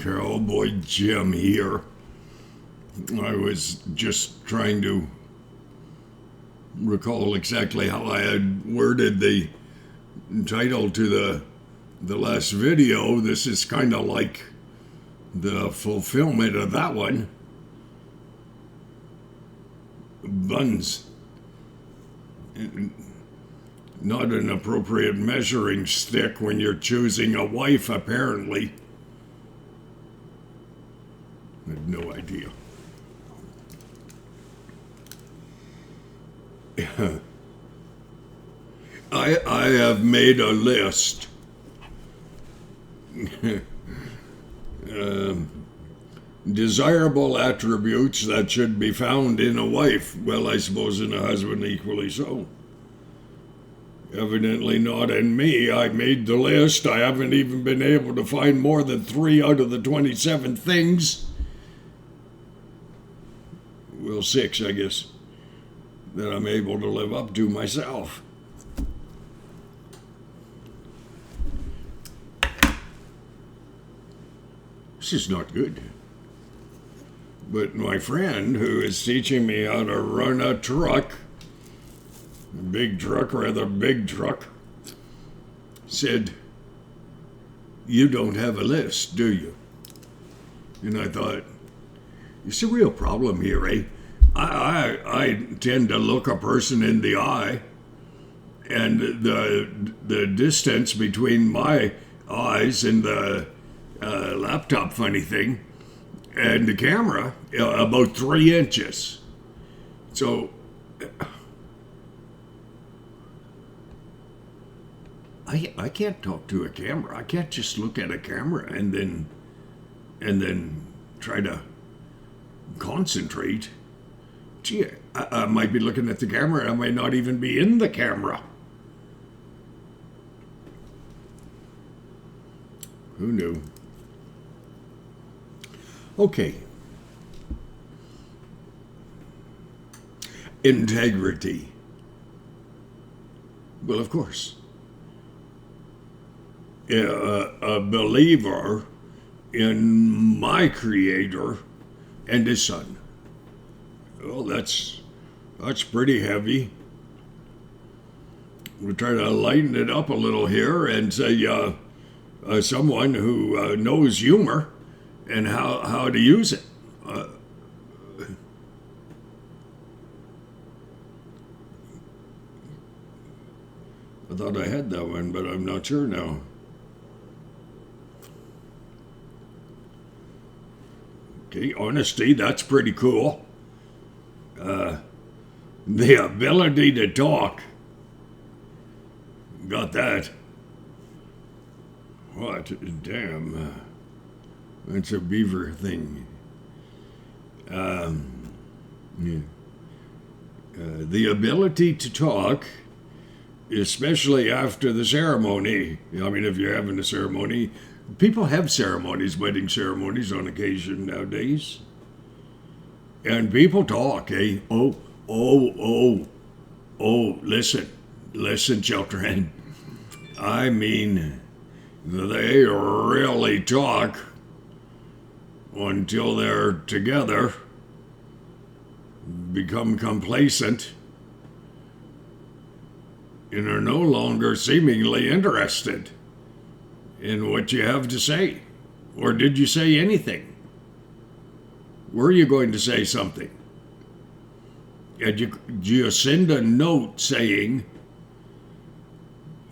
Cowboy Jim here. I was just trying to recall exactly how I had worded the title to the last video. This is kind of like the fulfillment of that one. Buns. Not an appropriate measuring stick when you're choosing a wife, apparently. I have no idea. I have made a list. Desirable attributes that should be found in a wife. Well, I suppose in a husband equally so. Evidently not in me. I made the list. I haven't even been able to find more than 3 out of the 27 things. Well, 6, I guess, that I'm able to live up to myself. This is not good. But my friend, who is teaching me how to run a truck, rather big truck, said, "You don't have a list, do you?" And I thought, it's a real problem here, eh? I tend to look a person in the eye, and the distance between my eyes and the laptop funny thing and the camera, about 3 inches. So I can't talk to a camera. I can't just look at a camera and then try to concentrate. Gee, I might be looking at the camera. I might not even be in the camera. Who knew? Okay. Integrity. Well, of course. A believer in my Creator and His Son. Well, that's pretty heavy. We'll try to lighten it up a little here and say someone who knows humor and how to use it. I thought I had that one, but I'm not sure now. Okay, honesty, that's pretty cool. The ability to talk. Got that. What? Damn. That's a beaver thing. Yeah. The ability to talk, especially after the ceremony. I mean, if you're having a ceremony, people have ceremonies, wedding ceremonies on occasion nowadays. And people talk, eh? Listen, children. I mean, they really talk until they're together, become complacent, and are no longer seemingly interested in what you have to say. Or did you say anything? Were you going to say something? Did you send a note saying,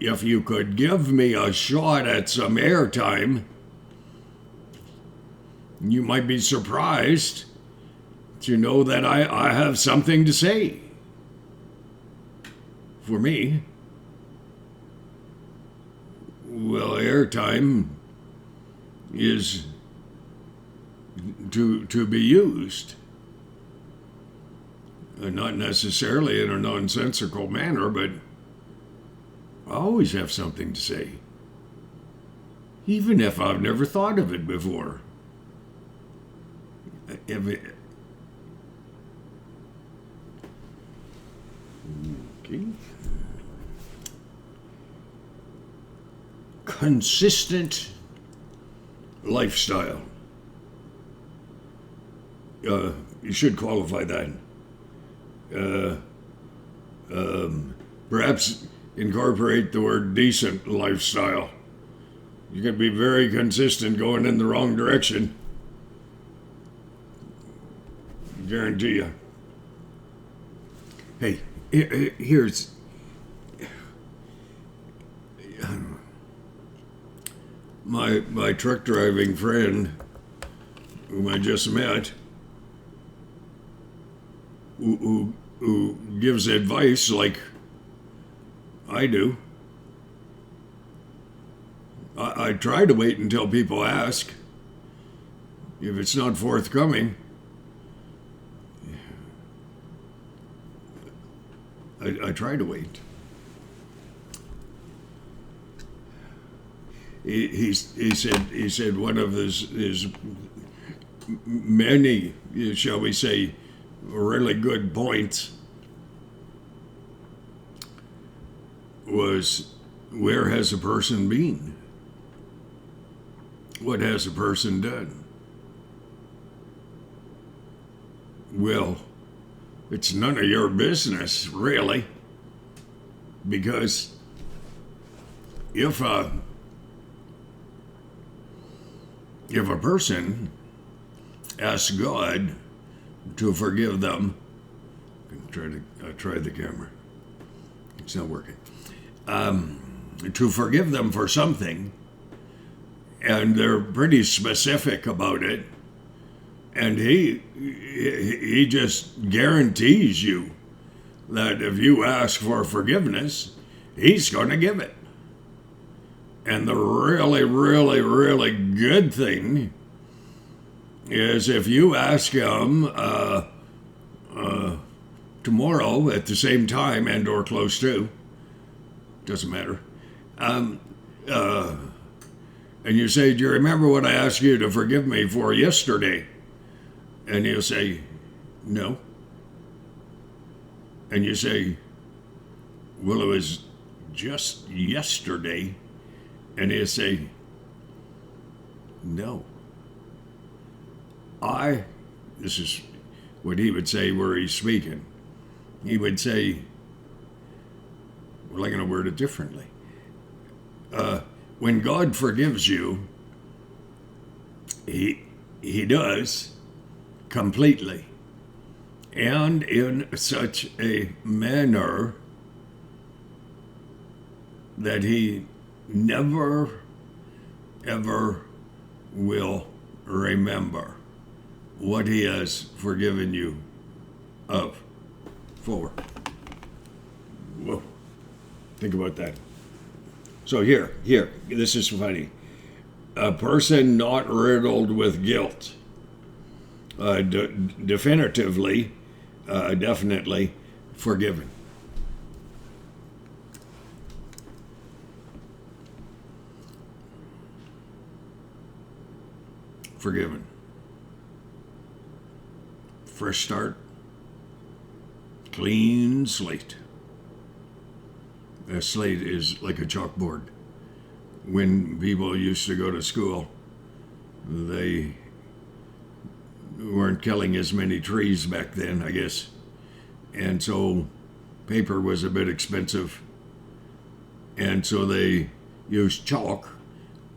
if you could give me a shot at some airtime, you might be surprised to know that I have something to say. For me, well, airtime is to be used. Not necessarily in a nonsensical manner, but I always have something to say. Even if I've never thought of it before. Okay. Consistent lifestyle. you should qualify that. Perhaps incorporate the word decent lifestyle. You can be very consistent going in the wrong direction. Guarantee you. Hey, here's my truck driving friend, whom I just met, who gives advice like I do. I try to wait until people ask. If it's not forthcoming, I try to wait. He said one of his many, shall we say, really good points was, where has a person been? What has a person done? Well, it's none of your business, really, because if a person asks God to forgive them, try the camera. It's not working. To forgive them for something, and they're pretty specific about it, and he just guarantees you that if you ask for forgiveness, he's going to give it. And the really, really, really good thing is, if you ask him tomorrow at the same time and or close to, doesn't matter, and you say, do you remember what I asked you to forgive me for yesterday? And he'll say, no. And you say, well, it was just yesterday. And he'll say, no. This is what he would say where he's speaking. He would say, well, I'm going to word it differently. When God forgives you, he does completely, and in such a manner that he never, ever will remember what he has forgiven you of. For. Whoa. Think about that. So here, this is funny. A person not riddled with guilt, definitely forgiven. Forgiven. Fresh start. Clean slate. A slate is like a chalkboard. When people used to go to school, they weren't killing as many trees back then, I guess. And so paper was a bit expensive. And so they used chalk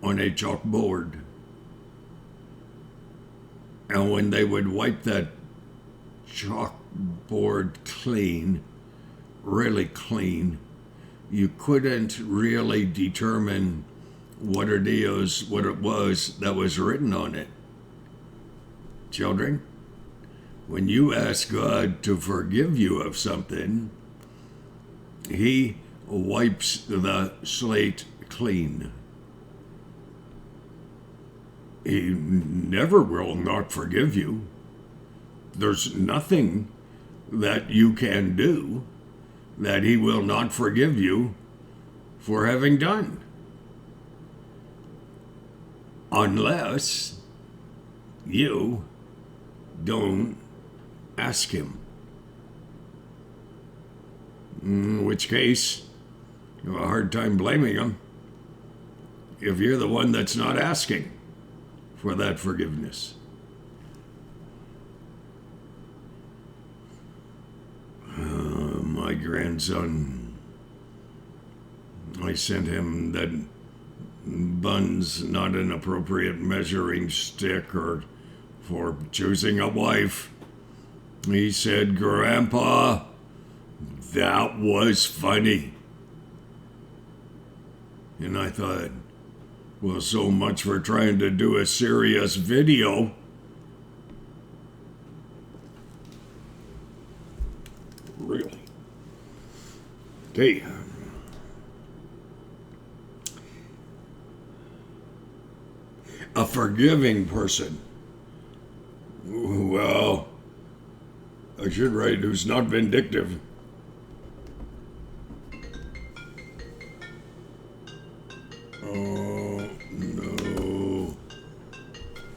on a chalkboard. And when they would wipe that chalkboard clean, really clean, you couldn't really determine what it was that was written on it. Children, when you ask God to forgive you of something, he wipes the slate clean. He never will not forgive you. There's nothing that you can do that he will not forgive you for having done. Unless you don't ask him. In which case, you have a hard time blaming him if you're the one that's not asking for that forgiveness. my grandson. I sent him that Buns not an appropriate measuring stick or for choosing a wife. He said, "Grandpa, that was funny." And I thought, well, so much for trying to do a serious video. Really? Okay. A forgiving person. Well, I should write who's not vindictive.